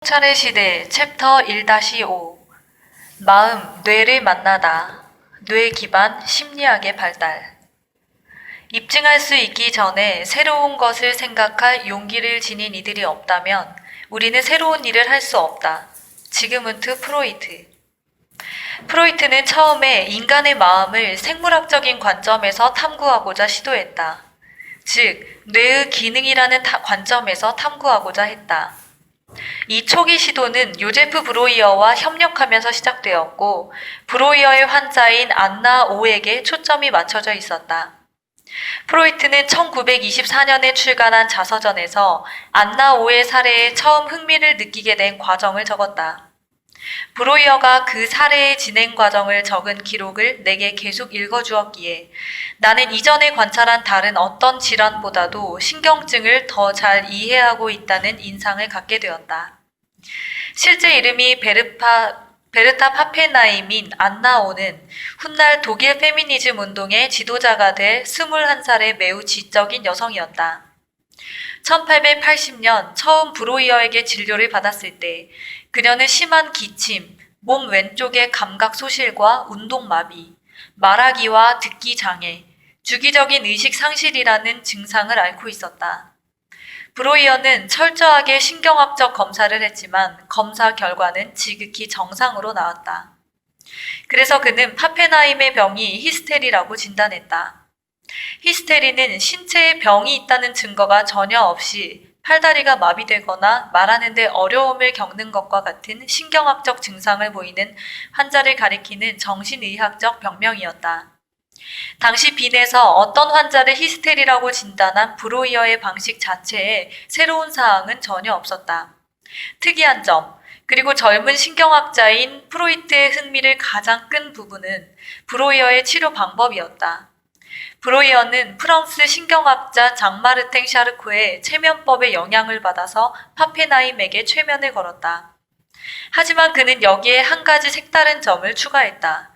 차례 시대 챕터 1-5 마음, 뇌를 만나다. 뇌 기반 심리학의 발달. 입증할 수 있기 전에 새로운 것을 생각할 용기를 지닌 이들이 없다면 우리는 새로운 일을 할 수 없다. 지그문트 프로이트. 프로이트는 처음에 인간의 마음을 생물학적인 관점에서 탐구하고자 시도했다. 즉, 뇌의 기능이라는 관점에서 탐구하고자 했다. 이 초기 시도는 요제프 브로이어와 협력하면서 시작되었고, 브로이어의 환자인 안나 오에게 초점이 맞춰져 있었다. 프로이트는 1924년에 출간한 자서전에서 안나 오의 사례에 처음 흥미를 느끼게 된 과정을 적었다. 브로이어가 그 사례의 진행 과정을 적은 기록을 내게 계속 읽어주었기에 나는 이전에 관찰한 다른 어떤 질환보다도 신경증을 더 잘 이해하고 있다는 인상을 갖게 되었다. 실제 이름이 베르타 파페나임인 안나오는 훗날 독일 페미니즘 운동의 지도자가 될 21살의 매우 지적인 여성이었다. 1880년 처음 브로이어에게 진료를 받았을 때 그녀는 심한 기침, 몸 왼쪽의 감각 소실과 운동마비, 말하기와 듣기 장애, 주기적인 의식 상실이라는 증상을 앓고 있었다. 브로이어는 철저하게 신경학적 검사를 했지만 검사 결과는 지극히 정상으로 나왔다. 그래서 그는 파페나임의 병이 히스테리라고 진단했다. 히스테리는 신체에 병이 있다는 증거가 전혀 없이 팔다리가 마비되거나 말하는 데 어려움을 겪는 것과 같은 신경학적 증상을 보이는 환자를 가리키는 정신의학적 병명이었다. 당시 빈에서 어떤 환자를 히스테리라고 진단한 브로이어의 방식 자체에 새로운 사항은 전혀 없었다. 특이한 점, 그리고 젊은 신경학자인 프로이트의 흥미를 가장 끈 부분은 브로이어의 치료 방법이었다. 브로이어는 프랑스 신경학자 장마르탱 샤르코의 최면법의 영향을 받아서 파페나임에게 최면을 걸었다. 하지만 그는 여기에 한 가지 색다른 점을 추가했다.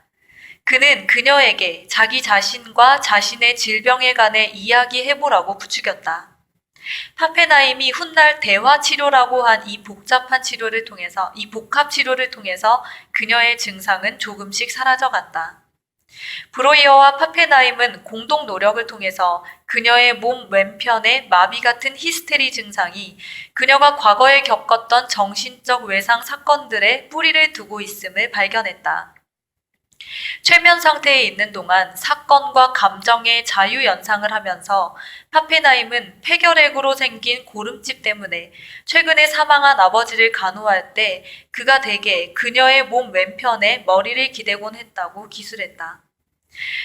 그는 그녀에게 자기 자신과 자신의 질병에 관해 이야기해보라고 부추겼다. 파페나임이 훗날 대화치료라고 한 이 복잡한 치료를 통해서, 이 복합치료를 통해서 그녀의 증상은 조금씩 사라져갔다. 브로이어와 파페나임은 공동 노력을 통해서 그녀의 몸 왼편의 마비 같은 히스테리 증상이 그녀가 과거에 겪었던 정신적 외상 사건들의 뿌리를 두고 있음을 발견했다. 최면 상태에 있는 동안 사건과 감정의 자유 연상을 하면서 파페나임은 폐결핵으로 생긴 고름집 때문에 최근에 사망한 아버지를 간호할 때 그가 대개 그녀의 몸 왼편에 머리를 기대곤 했다고 기술했다.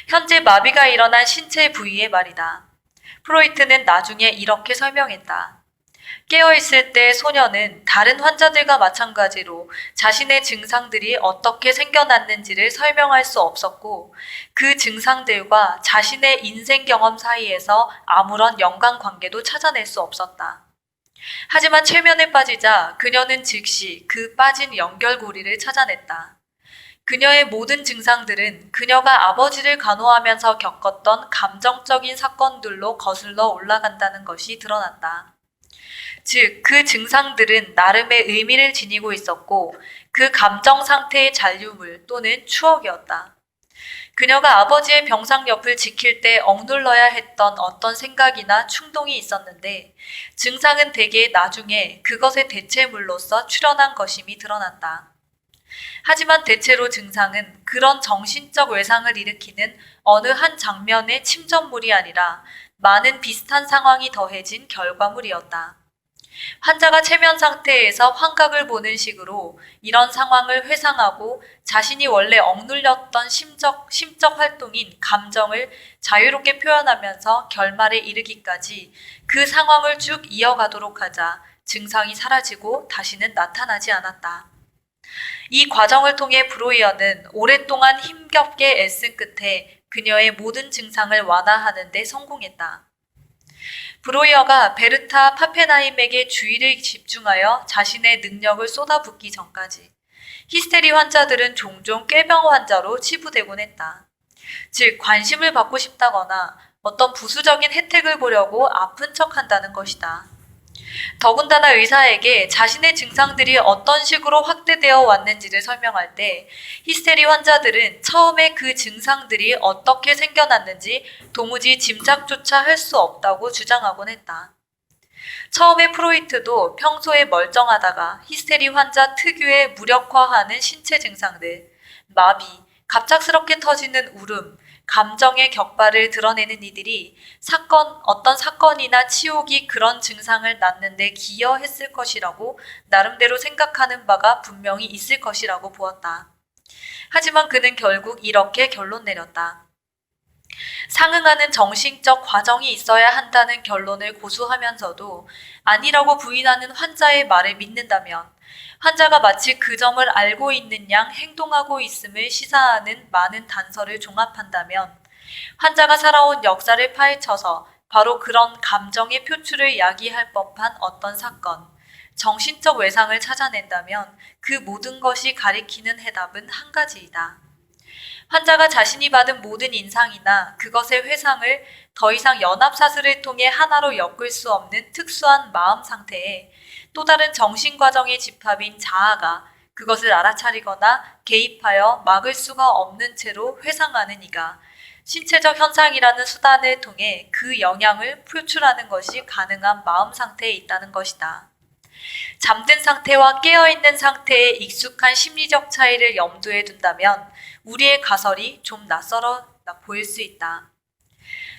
현재 마비가 일어난 신체 부위의 말이다. 프로이트는 나중에 이렇게 설명했다. 깨어있을 때 소녀는 다른 환자들과 마찬가지로 자신의 증상들이 어떻게 생겨났는지를 설명할 수 없었고 그 증상들과 자신의 인생 경험 사이에서 아무런 연관관계도 찾아낼 수 없었다. 하지만 최면에 빠지자 그녀는 즉시 그 빠진 연결고리를 찾아냈다. 그녀의 모든 증상들은 그녀가 아버지를 간호하면서 겪었던 감정적인 사건들로 거슬러 올라간다는 것이 드러났다. 즉, 그 증상들은 나름의 의미를 지니고 있었고 그 감정 상태의 잔류물 또는 추억이었다. 그녀가 아버지의 병상 옆을 지킬 때 억눌러야 했던 어떤 생각이나 충동이 있었는데 증상은 대개 나중에 그것의 대체물로서 출현한 것임이 드러났다. 하지만 대체로 증상은 그런 정신적 외상을 일으키는 어느 한 장면의 침전물이 아니라 많은 비슷한 상황이 더해진 결과물이었다. 환자가 최면 상태에서 환각을 보는 식으로 이런 상황을 회상하고 자신이 원래 억눌렸던 심적 활동인 감정을 자유롭게 표현하면서 결말에 이르기까지 그 상황을 쭉 이어가도록 하자 증상이 사라지고 다시는 나타나지 않았다. 이 과정을 통해 브로이어는 오랫동안 힘겹게 애쓴 끝에 그녀의 모든 증상을 완화하는 데 성공했다. 브로이어가 베르타 파페나임에게 주의를 집중하여 자신의 능력을 쏟아붓기 전까지 히스테리 환자들은 종종 꾀병 환자로 치부되곤 했다. 즉, 관심을 받고 싶다거나 어떤 부수적인 혜택을 보려고 아픈 척한다는 것이다. 더군다나 의사에게 자신의 증상들이 어떤 식으로 확대되어 왔는지를 설명할 때 히스테리 환자들은 처음에 그 증상들이 어떻게 생겨났는지 도무지 짐작조차 할 수 없다고 주장하곤 했다. 처음에 프로이트도 평소에 멀쩡하다가 히스테리 환자 특유의 무력화하는 신체 증상들, 마비, 갑작스럽게 터지는 울음, 감정의 격발을 드러내는 이들이 어떤 사건이나 치욕이 그런 증상을 낳는데 기여했을 것이라고 나름대로 생각하는 바가 분명히 있을 것이라고 보았다. 하지만 그는 결국 이렇게 결론 내렸다. 상응하는 정신적 과정이 있어야 한다는 결론을 고수하면서도 아니라고 부인하는 환자의 말을 믿는다면 환자가 마치 그 점을 알고 있는 양 행동하고 있음을 시사하는 많은 단서를 종합한다면 환자가 살아온 역사를 파헤쳐서 바로 그런 감정의 표출을 야기할 법한 어떤 사건, 정신적 외상을 찾아낸다면 그 모든 것이 가리키는 해답은 한 가지이다. 환자가 자신이 받은 모든 인상이나 그것의 회상을 더 이상 연합사슬을 통해 하나로 엮을 수 없는 특수한 마음 상태에 또 다른 정신과정의 집합인 자아가 그것을 알아차리거나 개입하여 막을 수가 없는 채로 회상하는 이가 신체적 현상이라는 수단을 통해 그 영향을 표출하는 것이 가능한 마음 상태에 있다는 것이다. 잠든 상태와 깨어있는 상태의 익숙한 심리적 차이를 염두에 둔다면 우리의 가설이 좀 낯설어 보일 수 있다.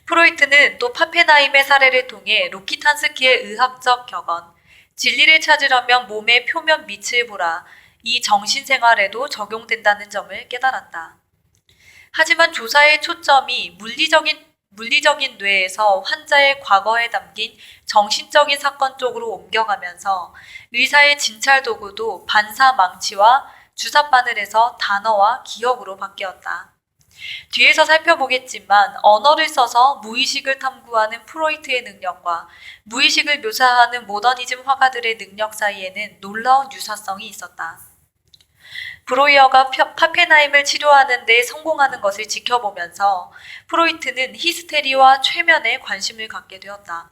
프로이트는 또 파펜하임의 사례를 통해 로키탄스키의 의학적 격언, 진리를 찾으려면 몸의 표면 밑을 보라, 이 정신생활에도 적용된다는 점을 깨달았다. 하지만 조사의 초점이 물리적인 뇌에서 환자의 과거에 담긴 정신적인 사건 쪽으로 옮겨가면서 의사의 진찰 도구도 반사 망치와 주사 바늘에서 단어와 기억으로 바뀌었다. 뒤에서 살펴보겠지만 언어를 써서 무의식을 탐구하는 프로이트의 능력과 무의식을 묘사하는 모더니즘 화가들의 능력 사이에는 놀라운 유사성이 있었다. 브로이어가 파펜하임을 치료하는 데 성공하는 것을 지켜보면서 프로이트는 히스테리와 최면에 관심을 갖게 되었다.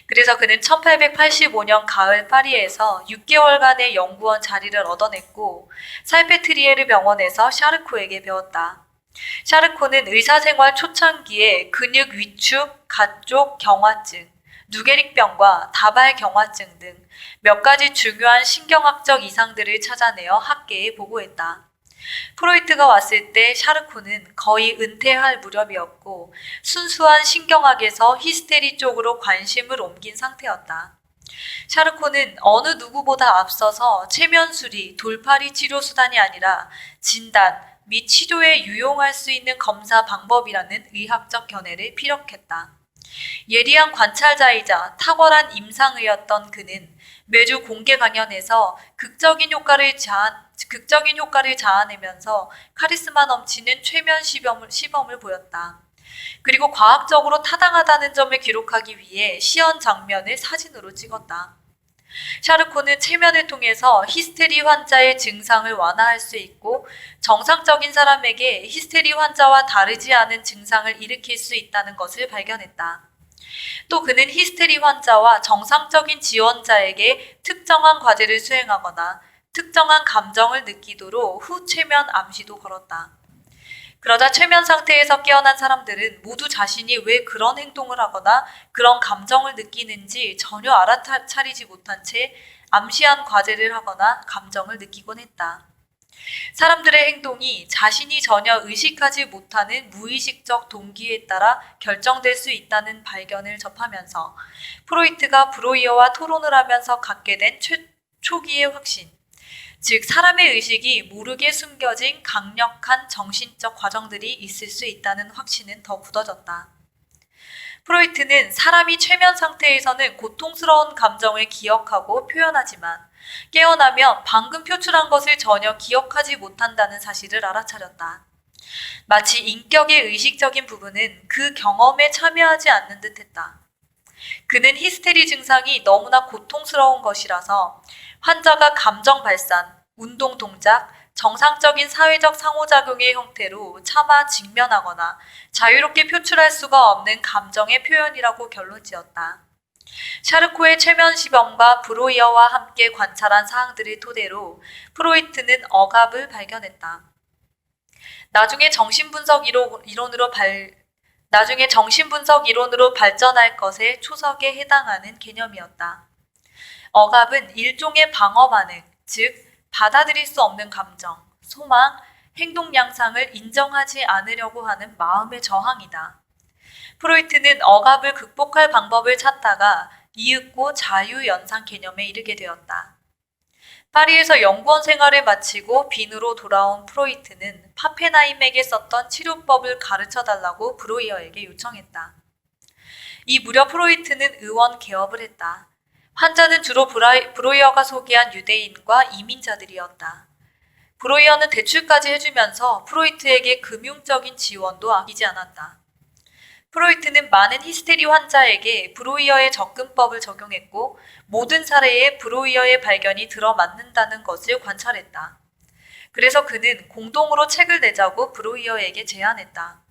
그래서 그는 1885년 가을 파리에서 6개월간의 연구원 자리를 얻어냈고 살페트리에르 병원에서 샤르코에게 배웠다. 샤르코는 의사생활 초창기에 근육 위축, 가쪽 경화증, 누게릭병과 다발 경화증 등 몇 가지 중요한 신경학적 이상들을 찾아내어 학계에 보고했다. 프로이트가 왔을 때 샤르코는 거의 은퇴할 무렵이었고 순수한 신경학에서 히스테리 쪽으로 관심을 옮긴 상태였다. 샤르코는 어느 누구보다 앞서서 체면술이 돌팔이 치료 수단이 아니라 진단 및 치료에 유용할 수 있는 검사 방법이라는 의학적 견해를 피력했다. 예리한 관찰자이자 탁월한 임상의였던 그는 매주 공개 강연에서 극적인 효과를 자아내면서 카리스마 넘치는 최면 시범을 보였다. 그리고 과학적으로 타당하다는 점을 기록하기 위해 시연 장면을 사진으로 찍었다. 샤르코는 체면을 통해서 히스테리 환자의 증상을 완화할 수 있고 정상적인 사람에게 히스테리 환자와 다르지 않은 증상을 일으킬 수 있다는 것을 발견했다. 또 그는 히스테리 환자와 정상적인 지원자에게 특정한 과제를 수행하거나 특정한 감정을 느끼도록 후체면 암시도 걸었다. 그러자 최면 상태에서 깨어난 사람들은 모두 자신이 왜 그런 행동을 하거나 그런 감정을 느끼는지 전혀 알아차리지 못한 채 암시한 과제를 하거나 감정을 느끼곤 했다. 사람들의 행동이 자신이 전혀 의식하지 못하는 무의식적 동기에 따라 결정될 수 있다는 발견을 접하면서 프로이트가 브로이어와 토론을 하면서 갖게 된 초기의 확신, 즉 사람의 의식이 모르게 숨겨진 강력한 정신적 과정들이 있을 수 있다는 확신은 더 굳어졌다. 프로이트는 사람이 최면 상태에서는 고통스러운 감정을 기억하고 표현하지만 깨어나면 방금 표출한 것을 전혀 기억하지 못한다는 사실을 알아차렸다. 마치 인격의 의식적인 부분은 그 경험에 참여하지 않는 듯했다. 그는 히스테리 증상이 너무나 고통스러운 것이라서 환자가 감정 발산, 운동 동작, 정상적인 사회적 상호작용의 형태로 차마 직면하거나 자유롭게 표출할 수가 없는 감정의 표현이라고 결론지었다. 샤르코의 최면 시범과 브로이어와 함께 관찰한 사항들을 토대로 프로이트는 억압을 발견했다. 나중에 정신분석 이론으로 발전할 것의 초석에 해당하는 개념이었다. 억압은 일종의 방어 반응, 즉 받아들일 수 없는 감정, 소망, 행동 양상을 인정하지 않으려고 하는 마음의 저항이다. 프로이트는 억압을 극복할 방법을 찾다가 이윽고 자유연상 개념에 이르게 되었다. 파리에서 연구원 생활을 마치고 빈으로 돌아온 프로이트는 파페나임에게 썼던 치료법을 가르쳐달라고 브로이어에게 요청했다. 이 무렵 프로이트는 의원 개업을 했다. 환자는 주로 브로이어가 소개한 유대인과 이민자들이었다. 브로이어는 대출까지 해주면서 프로이트에게 금융적인 지원도 아끼지 않았다. 프로이트는 많은 히스테리 환자에게 브로이어의 접근법을 적용했고 모든 사례에 브로이어의 발견이 들어맞는다는 것을 관찰했다. 그래서 그는 공동으로 책을 내자고 브로이어에게 제안했다.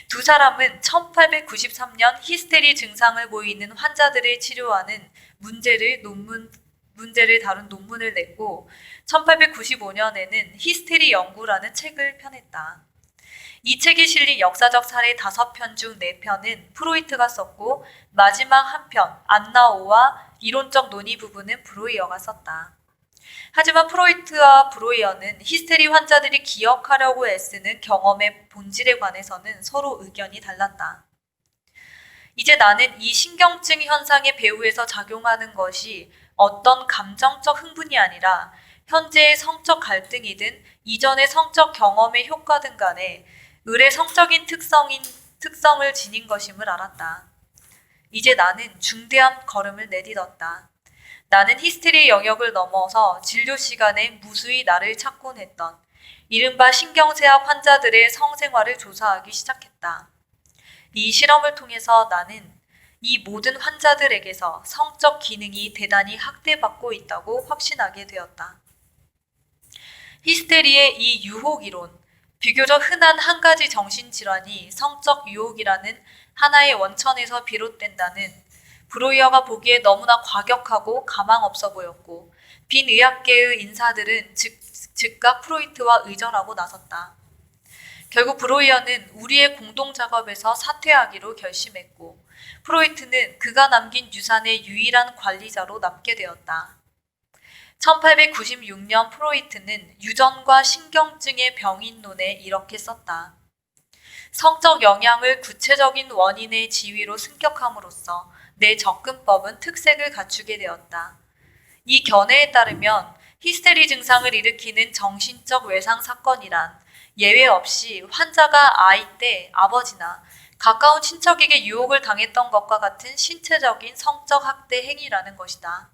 두 사람은 1893년 히스테리 증상을 보이는 환자들을 치료하는 문제를 다룬 논문을 냈고 1895년에는 히스테리 연구라는 책을 펴냈다. 이 책에 실린 역사적 사례 5편 중 4편은 프로이트가 썼고 마지막 한 편, 안나오와 이론적 논의 부분은 브로이어가 썼다. 하지만 프로이트와 브로이어는 히스테리 환자들이 기억하려고 애쓰는 경험의 본질에 관해서는 서로 의견이 달랐다. 이제 나는 이 신경증 현상의 배후에서 작용하는 것이 어떤 감정적 흥분이 아니라 현재의 성적 갈등이든 이전의 성적 경험의 효과든 간에 을의 성적인 특성을 지닌 것임을 알았다. 이제 나는 중대한 걸음을 내딛었다. 나는 히스테리 영역을 넘어서 진료 시간에 무수히 나를 찾곤 했던 이른바 신경쇠약 환자들의 성생활을 조사하기 시작했다. 이 실험을 통해서 나는 이 모든 환자들에게서 성적 기능이 대단히 학대받고 있다고 확신하게 되었다. 히스테리의 이 유혹 이론, 비교적 흔한 한 가지 정신질환이 성적 유혹이라는 하나의 원천에서 비롯된다는 브로이어가 보기에 너무나 과격하고 가망 없어 보였고 빈의학계의 인사들은 즉각 프로이트와 의절하고 나섰다. 결국 브로이어는 우리의 공동작업에서 사퇴하기로 결심했고 프로이트는 그가 남긴 유산의 유일한 관리자로 남게 되었다. 1896년 프로이트는 유전과 신경증의 병인론에 이렇게 썼다. 성적 영향을 구체적인 원인의 지위로 승격함으로써 내 접근법은 특색을 갖추게 되었다. 이 견해에 따르면 히스테리 증상을 일으키는 정신적 외상 사건이란 예외 없이 환자가 아이 때 아버지나 가까운 친척에게 유혹을 당했던 것과 같은 신체적인 성적 학대 행위라는 것이다.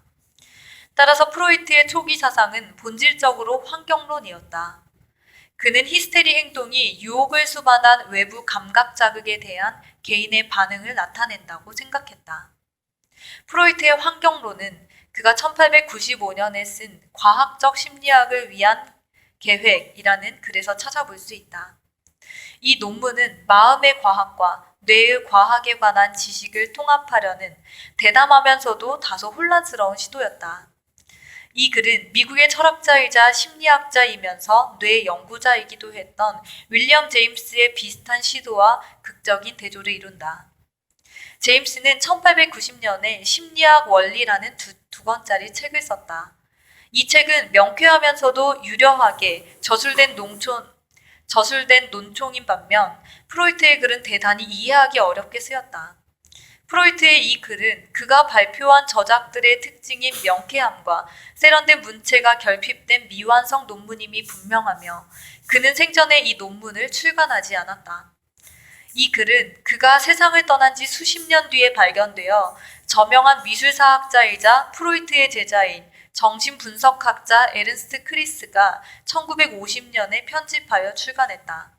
따라서 프로이트의 초기 사상은 본질적으로 환경론이었다. 그는 히스테리 행동이 유혹을 수반한 외부 감각 자극에 대한 개인의 반응을 나타낸다고 생각했다. 프로이트의 환경론은 그가 1895년에 쓴 과학적 심리학을 위한 계획이라는 글에서 찾아볼 수 있다. 이 논문은 마음의 과학과 뇌의 과학에 관한 지식을 통합하려는 대담하면서도 다소 혼란스러운 시도였다. 이 글은 미국의 철학자이자 심리학자이면서 뇌 연구자이기도 했던 윌리엄 제임스의 비슷한 시도와 극적인 대조를 이룬다. 제임스는 1890년에 심리학 원리라는 두 권짜리 책을 썼다. 이 책은 명쾌하면서도 유려하게 저술된 논총인 반면 프로이트의 글은 대단히 이해하기 어렵게 쓰였다. 프로이트의 이 글은 그가 발표한 저작들의 특징인 명쾌함과 세련된 문체가 결핍된 미완성 논문임이 분명하며 그는 생전에 이 논문을 출간하지 않았다. 이 글은 그가 세상을 떠난 지 수십 년 뒤에 발견되어 저명한 미술사학자이자 프로이트의 제자인 정신분석학자 에른스트 크리스가 1950년에 편집하여 출간했다.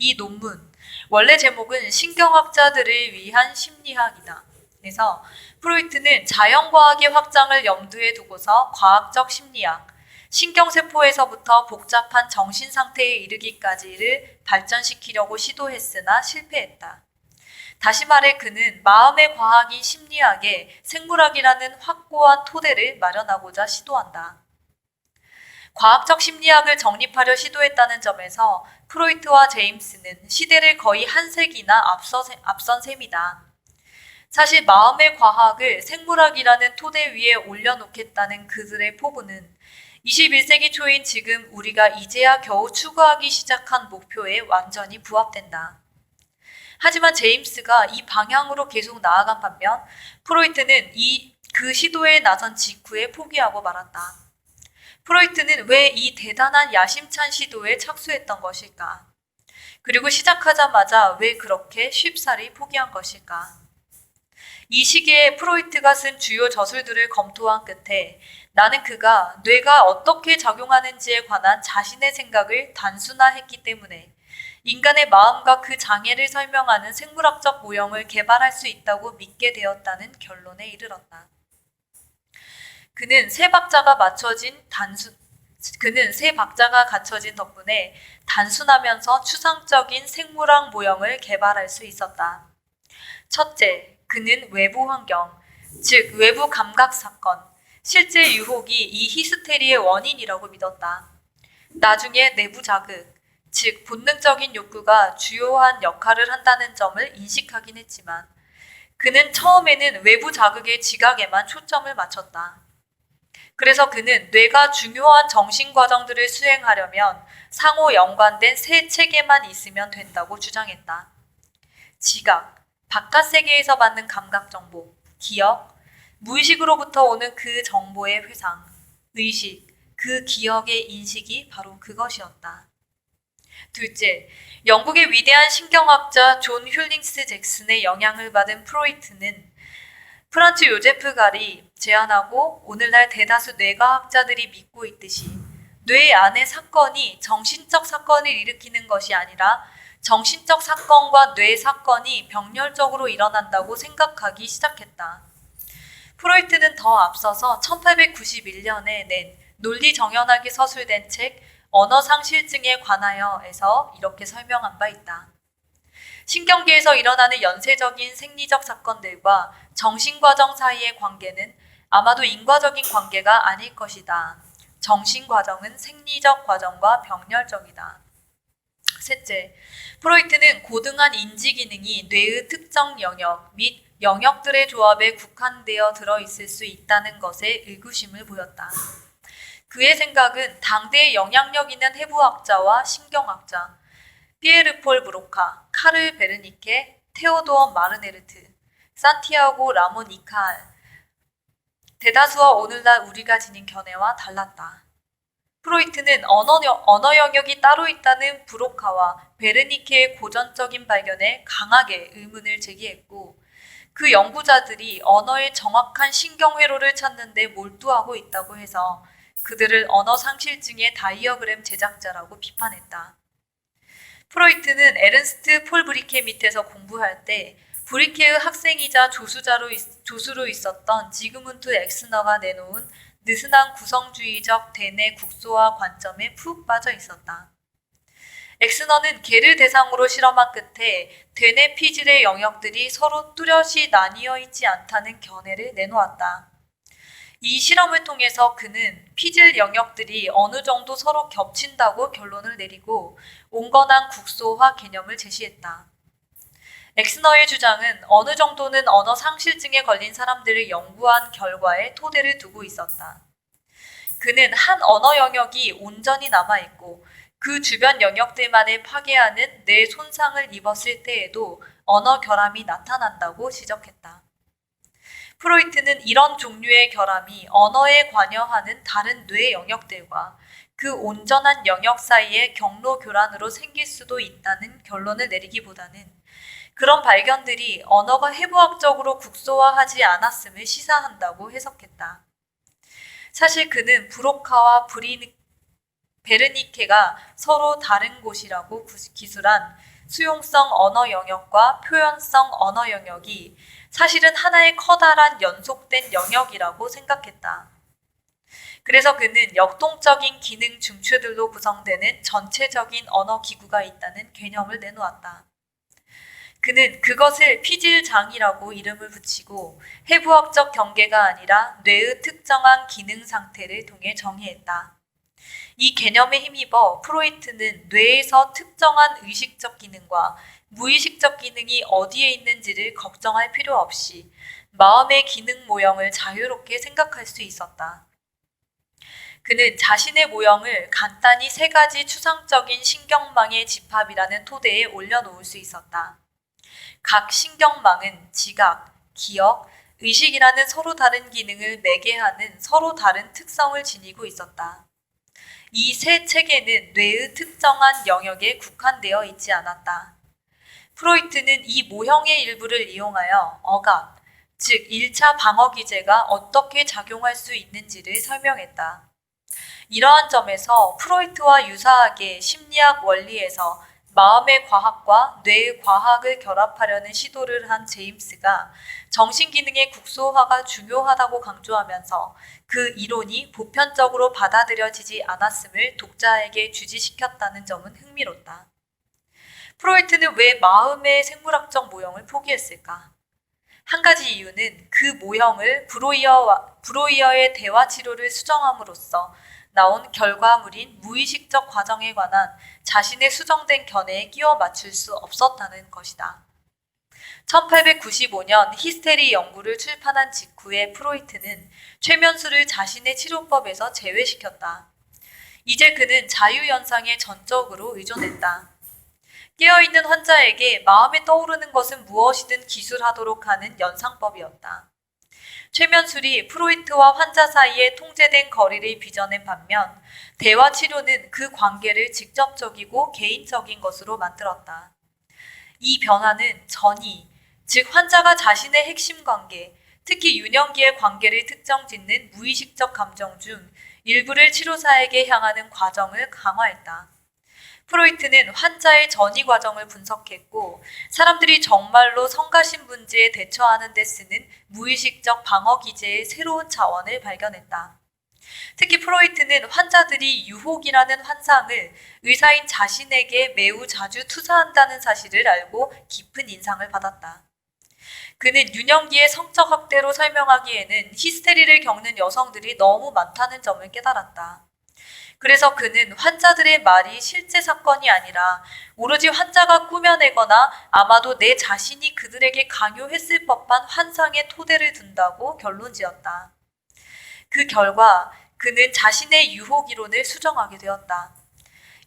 이 논문, 원래 제목은 신경학자들을 위한 심리학이다. 그래서 프로이트는 자연과학의 확장을 염두에 두고서 과학적 심리학, 신경세포에서부터 복잡한 정신상태에 이르기까지를 발전시키려고 시도했으나 실패했다. 다시 말해 그는 마음의 과학인 심리학에 생물학이라는 확고한 토대를 마련하고자 시도한다. 과학적 심리학을 정립하려 시도했다는 점에서 프로이트와 제임스는 시대를 거의 한 세기나 앞선 셈이다. 사실 마음의 과학을 생물학이라는 토대 위에 올려놓겠다는 그들의 포부는 21세기 초인 지금 우리가 이제야 겨우 추구하기 시작한 목표에 완전히 부합된다. 하지만 제임스가 이 방향으로 계속 나아간 반면 프로이트는 그 시도에 나선 직후에 포기하고 말았다. 프로이트는 왜 이 대단한 야심찬 시도에 착수했던 것일까? 그리고 시작하자마자 왜 그렇게 쉽사리 포기한 것일까? 이 시기에 프로이트가 쓴 주요 저술들을 검토한 끝에 나는 그가 뇌가 어떻게 작용하는지에 관한 자신의 생각을 단순화했기 때문에 인간의 마음과 그 장애를 설명하는 생물학적 모형을 개발할 수 있다고 믿게 되었다는 결론에 이르렀다. 그는 세 박자가 갖춰진 덕분에 단순하면서 추상적인 생물학 모형을 개발할 수 있었다. 첫째, 그는 외부 환경, 즉 외부 감각 사건, 실제 유혹이 이 히스테리의 원인이라고 믿었다. 나중에 내부 자극, 즉 본능적인 욕구가 주요한 역할을 한다는 점을 인식하긴 했지만 그는 처음에는 외부 자극의 지각에만 초점을 맞췄다. 그래서 그는 뇌가 중요한 정신 과정들을 수행하려면 상호 연관된 세 체계만 있으면 된다고 주장했다. 지각, 바깥 세계에서 받는 감각 정보, 기억, 무의식으로부터 오는 그 정보의 회상, 의식, 그 기억의 인식이 바로 그것이었다. 둘째, 영국의 위대한 신경학자 존 휰링스 잭슨의 영향을 받은 프로이트는 프란츠 요제프 갈이 제안하고 오늘날 대다수 뇌과학자들이 믿고 있듯이 뇌 안의 사건이 정신적 사건을 일으키는 것이 아니라 정신적 사건과 뇌 사건이 병렬적으로 일어난다고 생각하기 시작했다. 프로이트는 더 앞서서 1891년에 낸 논리정연하게 서술된 책 언어상실증에 관하여에서 이렇게 설명한 바 있다. 신경계에서 일어나는 연쇄적인 생리적 사건들과 정신과정 사이의 관계는 아마도 인과적인 관계가 아닐 것이다. 정신과정은 생리적 과정과 병렬적이다. 셋째, 프로이트는 고등한 인지기능이 뇌의 특정 영역 및 영역들의 조합에 국한되어 들어있을 수 있다는 것에 의구심을 보였다. 그의 생각은 당대의 영향력 있는 해부학자와 신경학자, 피에르 폴 브로카, 카를 베르니케, 테오도어 마르네르트, 산티아고 라몬 이카알, 대다수와 오늘날 우리가 지닌 견해와 달랐다. 프로이트는 언어 영역이 따로 있다는 브로카와 베르니케의 고전적인 발견에 강하게 의문을 제기했고 그 연구자들이 언어의 정확한 신경회로를 찾는 데 몰두하고 있다고 해서 그들을 언어상실증의 다이어그램 제작자라고 비판했다. 프로이트는 에른스트 폴 브리케 밑에서 공부할 때 브리케의 학생이자 조수로 있었던 지그문트 엑스너가 내놓은 느슨한 구성주의적 대뇌 국소화 관점에 푹 빠져 있었다. 엑스너는 개를 대상으로 실험한 끝에 대뇌 피질의 영역들이 서로 뚜렷이 나뉘어 있지 않다는 견해를 내놓았다. 이 실험을 통해서 그는 피질 영역들이 어느 정도 서로 겹친다고 결론을 내리고 온건한 국소화 개념을 제시했다. 엑스너의 주장은 어느 정도는 언어 상실증에 걸린 사람들을 연구한 결과에 토대를 두고 있었다. 그는 한 언어 영역이 온전히 남아있고 그 주변 영역들만을 파괴하는 뇌 손상을 입었을 때에도 언어 결함이 나타난다고 지적했다. 프로이트는 이런 종류의 결함이 언어에 관여하는 다른 뇌 영역들과 그 온전한 영역 사이의 경로 교란으로 생길 수도 있다는 결론을 내리기보다는 그런 발견들이 언어가 해부학적으로 국소화하지 않았음을 시사한다고 해석했다. 사실 그는 브로카와 베르니케가 서로 다른 곳이라고 기술한 수용성 언어 영역과 표현성 언어 영역이 사실은 하나의 커다란 연속된 영역이라고 생각했다. 그래서 그는 역동적인 기능 중추들로 구성되는 전체적인 언어 기구가 있다는 개념을 내놓았다. 그는 그것을 피질장이라고 이름을 붙이고 해부학적 경계가 아니라 뇌의 특정한 기능 상태를 통해 정의했다. 이 개념에 힘입어 프로이트는 뇌에서 특정한 의식적 기능과 무의식적 기능이 어디에 있는지를 걱정할 필요 없이 마음의 기능 모형을 자유롭게 생각할 수 있었다. 그는 자신의 모형을 간단히 세 가지 추상적인 신경망의 집합이라는 토대에 올려놓을 수 있었다. 각 신경망은 지각, 기억, 의식이라는 서로 다른 기능을 매개하는 서로 다른 특성을 지니고 있었다. 이 세 체계는 뇌의 특정한 영역에 국한되어 있지 않았다. 프로이트는 이 모형의 일부를 이용하여 억압, 즉 1차 방어 기제가 어떻게 작용할 수 있는지를 설명했다. 이러한 점에서 프로이트와 유사하게 심리학 원리에서 마음의 과학과 뇌의 과학을 결합하려는 시도를 한 제임스가 정신기능의 국소화가 중요하다고 강조하면서 그 이론이 보편적으로 받아들여지지 않았음을 독자에게 주지시켰다는 점은 흥미롭다. 프로이트는 왜 마음의 생물학적 모형을 포기했을까? 한 가지 이유는 그 모형을 브로이어의 대화 치료를 수정함으로써 나온 결과물인 무의식적 과정에 관한 자신의 수정된 견해에 끼워 맞출 수 없었다는 것이다. 1895년 히스테리 연구를 출판한 직후에 프로이트는 최면수를 자신의 치료법에서 제외시켰다. 이제 그는 자유연상에 전적으로 의존했다. 깨어있는 환자에게 마음에 떠오르는 것은 무엇이든 기술하도록 하는 연상법이었다. 최면술이 프로이트와 환자 사이에 통제된 거리를 빚어낸 반면 대화 치료는 그 관계를 직접적이고 개인적인 것으로 만들었다. 이 변화는 전이, 즉 환자가 자신의 핵심 관계, 특히 유년기의 관계를 특정 짓는 무의식적 감정 중 일부를 치료사에게 향하는 과정을 강화했다. 프로이트는 환자의 전이 과정을 분석했고 사람들이 정말로 성가신 문제에 대처하는 데 쓰는 무의식적 방어 기제의 새로운 차원을 발견했다. 특히 프로이트는 환자들이 유혹이라는 환상을 의사인 자신에게 매우 자주 투사한다는 사실을 알고 깊은 인상을 받았다. 그는 유년기의 성적 학대로 설명하기에는 히스테리를 겪는 여성들이 너무 많다는 점을 깨달았다. 그래서 그는 환자들의 말이 실제 사건이 아니라 오로지 환자가 꾸며내거나 아마도 내 자신이 그들에게 강요했을 법한 환상의 토대를 둔다고 결론지었다. 그 결과 그는 자신의 유혹 이론을 수정하게 되었다.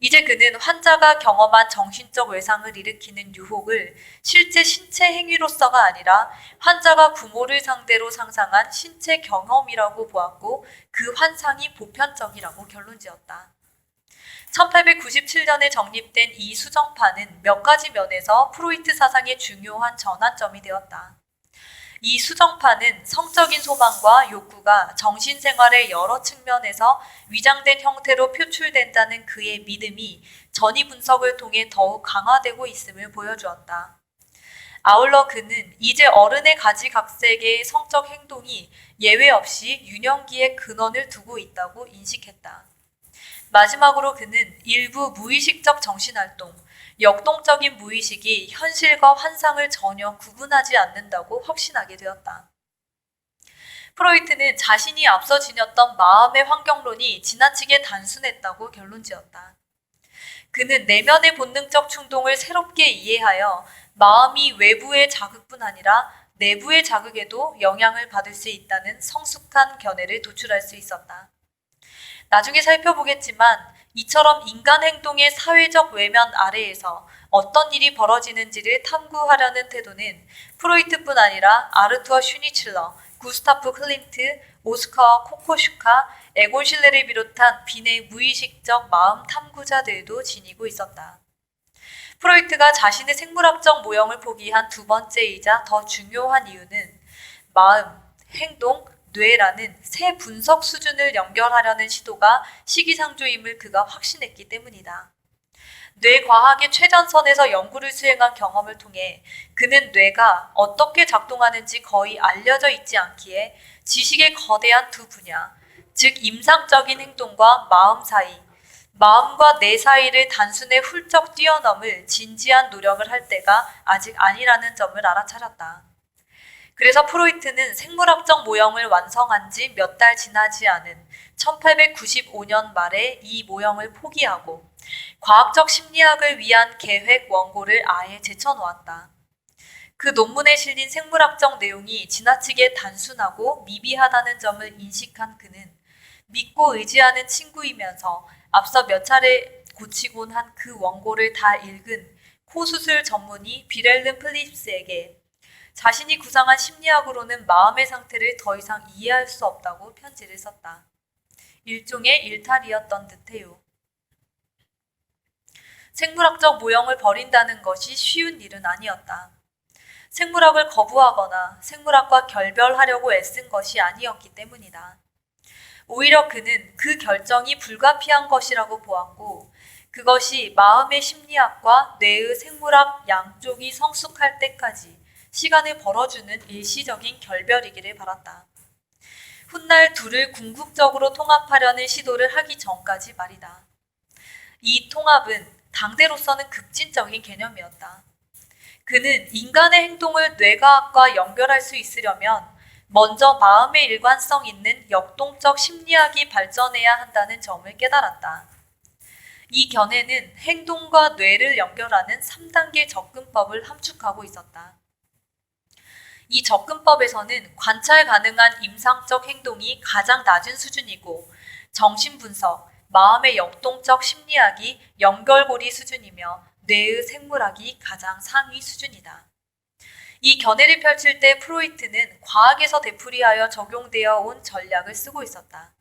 이제 그는 환자가 경험한 정신적 외상을 일으키는 유혹을 실제 신체 행위로서가 아니라 환자가 부모를 상대로 상상한 신체 경험이라고 보았고 그 환상이 보편적이라고 결론지었다. 1897년에 정립된 이 수정파는 몇 가지 면에서 프로이트 사상의 중요한 전환점이 되었다. 이 수정파는 성적인 소망과 욕구가 정신생활의 여러 측면에서 위장된 형태로 표출된다는 그의 믿음이 전이 분석을 통해 더욱 강화되고 있음을 보여주었다. 아울러 그는 이제 어른의 가지각색의 성적 행동이 예외 없이 유년기에 근원을 두고 있다고 인식했다. 마지막으로 그는 일부 무의식적 정신활동, 역동적인 무의식이 현실과 환상을 전혀 구분하지 않는다고 확신하게 되었다. 프로이트는 자신이 앞서 지녔던 마음의 환경론이 지나치게 단순했다고 결론지었다. 그는 내면의 본능적 충동을 새롭게 이해하여 마음이 외부의 자극뿐 아니라 내부의 자극에도 영향을 받을 수 있다는 성숙한 견해를 도출할 수 있었다. 나중에 살펴보겠지만 이처럼 인간 행동의 사회적 외면 아래에서 어떤 일이 벌어지는지를 탐구하려는 태도는 프로이트뿐 아니라 아르투어 슈니칠러, 구스타프 클림트, 오스카 코코슈카, 에곤 실레를 비롯한 빈의 무의식적 마음 탐구자들도 지니고 있었다. 프로이트가 자신의 생물학적 모형을 포기한 두 번째이자 더 중요한 이유는 마음, 행동, 뇌라는 새 분석 수준을 연결하려는 시도가 시기상조임을 그가 확신했기 때문이다. 뇌과학의 최전선에서 연구를 수행한 경험을 통해 그는 뇌가 어떻게 작동하는지 거의 알려져 있지 않기에 지식의 거대한 두 분야, 즉 임상적인 행동과 마음 사이, 마음과 뇌 사이를 단순에 훌쩍 뛰어넘을 진지한 노력을 할 때가 아직 아니라는 점을 알아차렸다. 그래서 프로이트는 생물학적 모형을 완성한 지 몇 달 지나지 않은 1895년 말에 이 모형을 포기하고 과학적 심리학을 위한 계획 원고를 아예 제쳐놓았다. 그 논문에 실린 생물학적 내용이 지나치게 단순하고 미비하다는 점을 인식한 그는 믿고 의지하는 친구이면서 앞서 몇 차례 고치곤 한 그 원고를 다 읽은 코 수술 전문의 비렐름 플립스에게 자신이 구상한 심리학으로는 마음의 상태를 더 이상 이해할 수 없다고 편지를 썼다. 일종의 일탈이었던 듯해요. 생물학적 모형을 버린다는 것이 쉬운 일은 아니었다. 생물학을 거부하거나 생물학과 결별하려고 애쓴 것이 아니었기 때문이다. 오히려 그는 그 결정이 불가피한 것이라고 보았고 그것이 마음의 심리학과 뇌의 생물학 양쪽이 성숙할 때까지 시간을 벌어주는 일시적인 결별이기를 바랐다. 훗날 둘을 궁극적으로 통합하려는 시도를 하기 전까지 말이다. 이 통합은 당대로서는 급진적인 개념이었다. 그는 인간의 행동을 뇌과학과 연결할 수 있으려면 먼저 마음의 일관성 있는 역동적 심리학이 발전해야 한다는 점을 깨달았다. 이 견해는 행동과 뇌를 연결하는 3단계 접근법을 함축하고 있었다. 이 접근법에서는 관찰 가능한 임상적 행동이 가장 낮은 수준이고 정신분석, 마음의 역동적 심리학이 연결고리 수준이며 뇌의 생물학이 가장 상위 수준이다. 이 견해를 펼칠 때 프로이트는 과학에서 되풀이하여 적용되어 온 전략을 쓰고 있었다.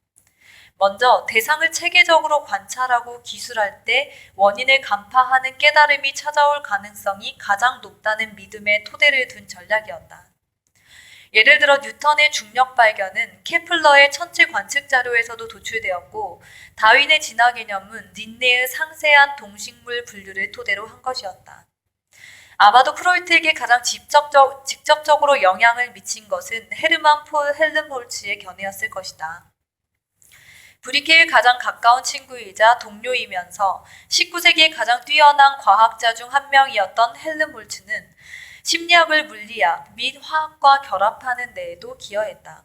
먼저 대상을 체계적으로 관찰하고 기술할 때 원인을 간파하는 깨달음이 찾아올 가능성이 가장 높다는 믿음의 토대를 둔 전략이었다. 예를 들어 뉴턴의 중력 발견은 케플러의 천체 관측 자료에서도 도출되었고 다윈의 진화 개념은 린네의 상세한 동식물 분류를 토대로 한 것이었다. 아마도 프로이트에게 가장 직접적으로 영향을 미친 것은 헤르만 폴 헬름홀츠의 견해였을 것이다. 브리케의 가장 가까운 친구이자 동료이면서 19세기의 가장 뛰어난 과학자 중 한 명이었던 헬름홀츠는 심리학을 물리학 및 화학과 결합하는 데에도 기여했다.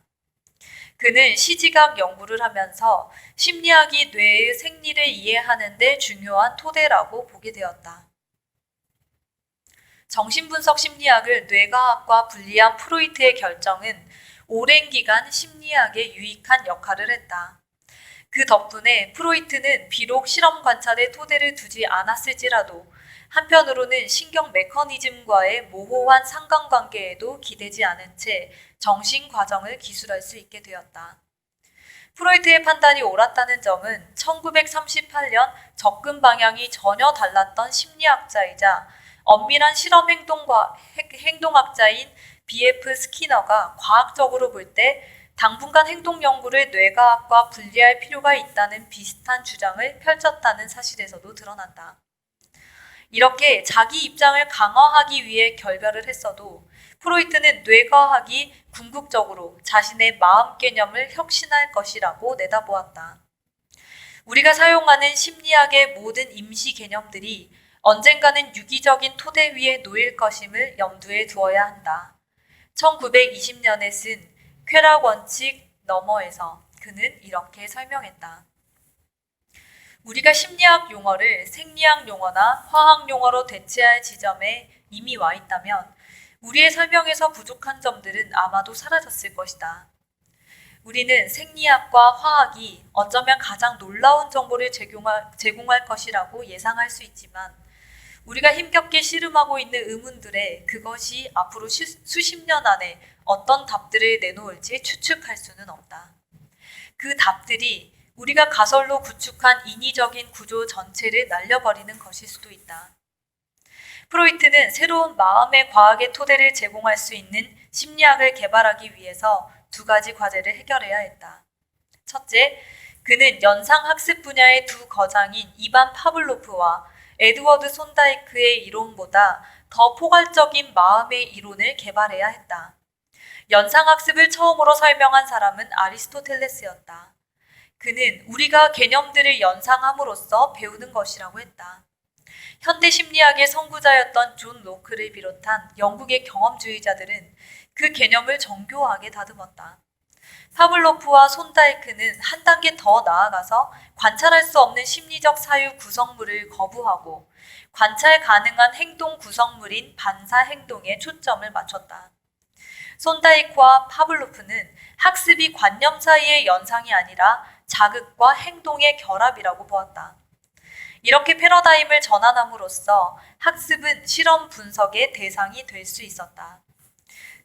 그는 시지각 연구를 하면서 심리학이 뇌의 생리를 이해하는 데 중요한 토대라고 보게 되었다. 정신분석 심리학을 뇌과학과 분리한 프로이트의 결정은 오랜 기간 심리학에 유익한 역할을 했다. 그 덕분에 프로이트는 비록 실험 관찰에 토대를 두지 않았을지라도 한편으로는 신경 메커니즘과의 모호한 상관관계에도 기대지 않은 채 정신 과정을 기술할 수 있게 되었다. 프로이트의 판단이 옳았다는 점은 1938년 접근 방향이 전혀 달랐던 심리학자이자 엄밀한 실험 행동학자인 B.F. 스키너가 과학적으로 볼 때 당분간 행동 연구를 뇌과학과 분리할 필요가 있다는 비슷한 주장을 펼쳤다는 사실에서도 드러난다. 이렇게 자기 입장을 강화하기 위해 결별을 했어도 프로이트는 뇌과학이 궁극적으로 자신의 마음 개념을 혁신할 것이라고 내다보았다. 우리가 사용하는 심리학의 모든 임시 개념들이 언젠가는 유기적인 토대 위에 놓일 것임을 염두에 두어야 한다. 1920년에 쓴 쾌락 원칙 너머에서 그는 이렇게 설명했다. 우리가 심리학 용어를 생리학 용어나 화학 용어로 대체할 지점에 이미 와 있다면 우리의 설명에서 부족한 점들은 아마도 사라졌을 것이다. 우리는 생리학과 화학이 어쩌면 가장 놀라운 정보를 제공할 것이라고 예상할 수 있지만 우리가 힘겹게 씨름하고 있는 의문들에 그것이 앞으로 수십 년 안에 어떤 답들을 내놓을지 추측할 수는 없다. 그 답들이 우리가 가설로 구축한 인위적인 구조 전체를 날려버리는 것일 수도 있다. 프로이트는 새로운 마음의 과학의 토대를 제공할 수 있는 심리학을 개발하기 위해서 두 가지 과제를 해결해야 했다. 첫째, 그는 연상학습 분야의 두 거장인 이반 파블로프와 에드워드 손다이크의 이론보다 더 포괄적인 마음의 이론을 개발해야 했다. 연상학습을 처음으로 설명한 사람은 아리스토텔레스였다. 그는 우리가 개념들을 연상함으로써 배우는 것이라고 했다. 현대 심리학의 선구자였던 존 로크를 비롯한 영국의 경험주의자들은 그 개념을 정교하게 다듬었다. 파블로프와 손다이크는 한 단계 더 나아가서 관찰할 수 없는 심리적 사유 구성물을 거부하고 관찰 가능한 행동 구성물인 반사 행동에 초점을 맞췄다. 손다이크와 파블로프는 학습이 관념 사이의 연상이 아니라 자극과 행동의 결합이라고 보았다. 이렇게 패러다임을 전환함으로써 학습은 실험 분석의 대상이 될 수 있었다.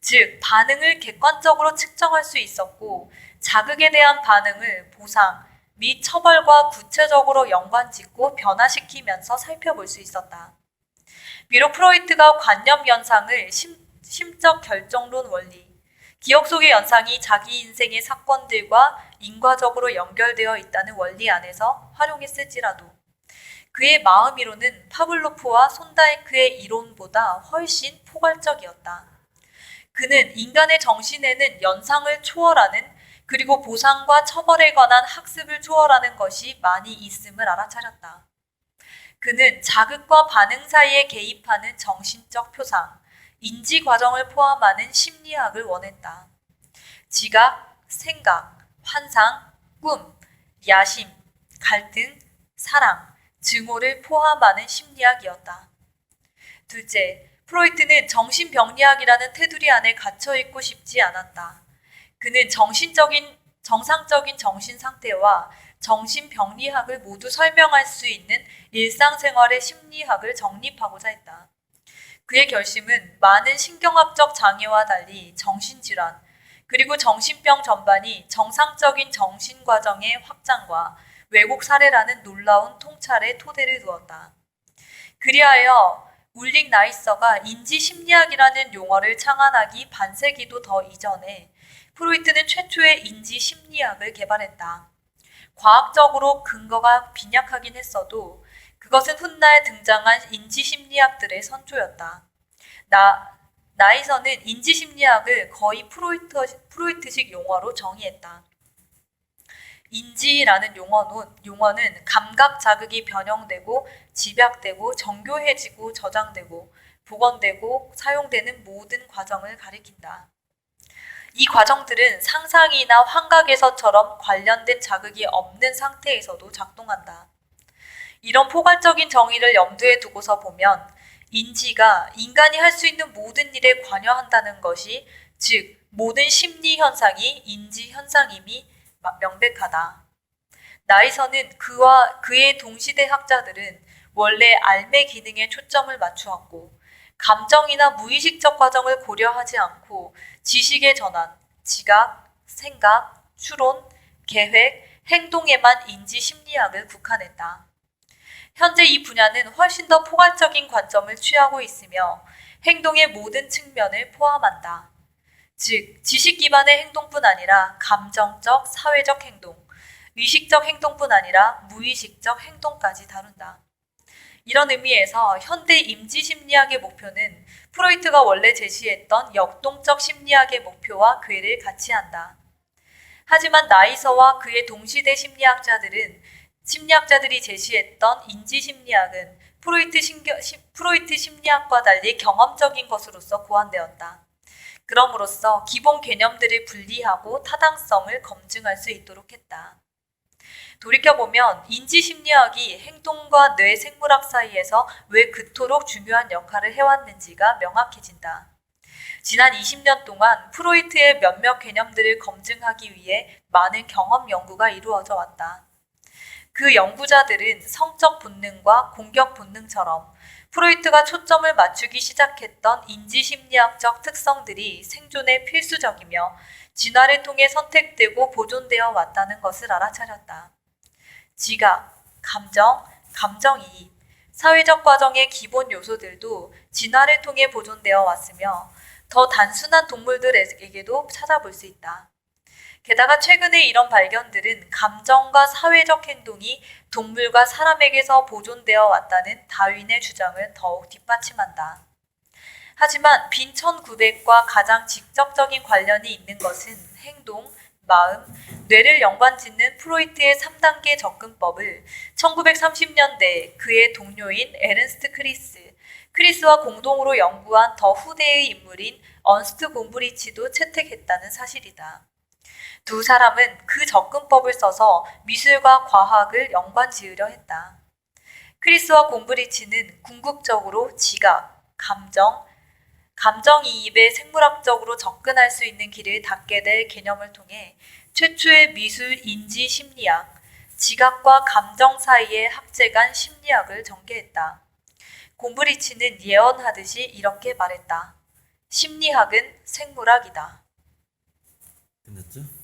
즉, 반응을 객관적으로 측정할 수 있었고 자극에 대한 반응을 보상 및 처벌과 구체적으로 연관짓고 변화시키면서 살펴볼 수 있었다. 비록 프로이트가 관념 연상을 심적 결정론 원리, 기억 속의 연상이 자기 인생의 사건들과 인과적으로 연결되어 있다는 원리 안에서 활용했을지라도 그의 마음이론은 파블로프와 손다이크의 이론보다 훨씬 포괄적이었다. 그는 인간의 정신에는 연상을 초월하는 그리고 보상과 처벌에 관한 학습을 초월하는 것이 많이 있음을 알아차렸다. 그는 자극과 반응 사이에 개입하는 정신적 표상, 인지 과정을 포함하는 심리학을 원했다. 지각, 생각, 환상, 꿈, 야심, 갈등, 사랑, 증오를 포함하는 심리학이었다. 둘째, 프로이트는 정신병리학이라는 테두리 안에 갇혀있고 싶지 않았다. 그는 정상적인 정신 상태와 정신병리학을 모두 설명할 수 있는 일상생활의 심리학을 정립하고자 했다. 그의 결심은 많은 신경학적 장애와 달리 정신질환, 그리고 정신병 전반이 정상적인 정신과정의 확장과 왜곡 사례라는 놀라운 통찰의 토대를 두었다. 그리하여 울릭 나이서가 인지심리학이라는 용어를 창안하기 반세기도 더 이전에 프로이트는 최초의 인지심리학을 개발했다. 과학적으로 근거가 빈약하긴 했어도 그것은 훗날 등장한 인지심리학들의 선조였다. 나이서는 인지심리학을 거의 프로이트식 용어로 정의했다. 인지라는 용어는 감각 자극이 변형되고 집약되고 정교해지고 저장되고 복원되고 사용되는 모든 과정을 가리킨다. 이 과정들은 상상이나 환각에서처럼 관련된 자극이 없는 상태에서도 작동한다. 이런 포괄적인 정의를 염두에 두고서 보면 인지가 인간이 할 수 있는 모든 일에 관여한다는 것이 즉 모든 심리 현상이 인지 현상임이 명백하다. 나이서는 그와 그의 동시대 학자들은 원래 알매 기능에 초점을 맞추었고 감정이나 무의식적 과정을 고려하지 않고 지식의 전환, 지각, 생각, 추론, 계획, 행동에만 인지 심리학을 국한했다. 현재 이 분야는 훨씬 더 포괄적인 관점을 취하고 있으며 행동의 모든 측면을 포함한다. 즉, 지식 기반의 행동뿐 아니라 감정적, 사회적 행동, 의식적 행동뿐 아니라 무의식적 행동까지 다룬다. 이런 의미에서 현대 임지심리학의 목표는 프로이트가 원래 제시했던 역동적 심리학의 목표와 괴를 같이 한다. 하지만 나이서와 그의 동시대 심리학자들이 제시했던 인지심리학은 프로이트 심리학과 달리 경험적인 것으로서 고안되었다. 그럼으로써 기본 개념들을 분리하고 타당성을 검증할 수 있도록 했다. 돌이켜보면 인지심리학이 행동과 뇌 생물학 사이에서 왜 그토록 중요한 역할을 해왔는지가 명확해진다. 지난 20년 동안 프로이트의 몇몇 개념들을 검증하기 위해 많은 경험 연구가 이루어져 왔다. 그 연구자들은 성적 본능과 공격 본능처럼 프로이트가 초점을 맞추기 시작했던 인지심리학적 특성들이 생존에 필수적이며 진화를 통해 선택되고 보존되어 왔다는 것을 알아차렸다. 지각, 감정, 감정이입, 사회적 과정의 기본 요소들도 진화를 통해 보존되어 왔으며 더 단순한 동물들에게도 찾아볼 수 있다. 게다가 최근의 이런 발견들은 감정과 사회적 행동이 동물과 사람에게서 보존되어 왔다는 다윈의 주장을 더욱 뒷받침한다. 하지만 빈 1900과 가장 직접적인 관련이 있는 것은 행동, 마음, 뇌를 연관짓는 프로이트의 3단계 접근법을 1930년대 그의 동료인 에른스트 크리스와 공동으로 연구한 더 후대의 인물인 언스트 곰브리치도 채택했다는 사실이다. 두 사람은 그 접근법을 써서 미술과 과학을 연관지으려 했다. 크리스와 곰브리치는 궁극적으로 지각, 감정이입에 생물학적으로 접근할 수 있는 길을 닫게 될 개념을 통해 최초의 미술 인지 심리학, 지각과 감정 사이의 합재간 심리학을 전개했다. 곰브리치는 예언하듯이 이렇게 말했다. 심리학은 생물학이다. 끝났죠?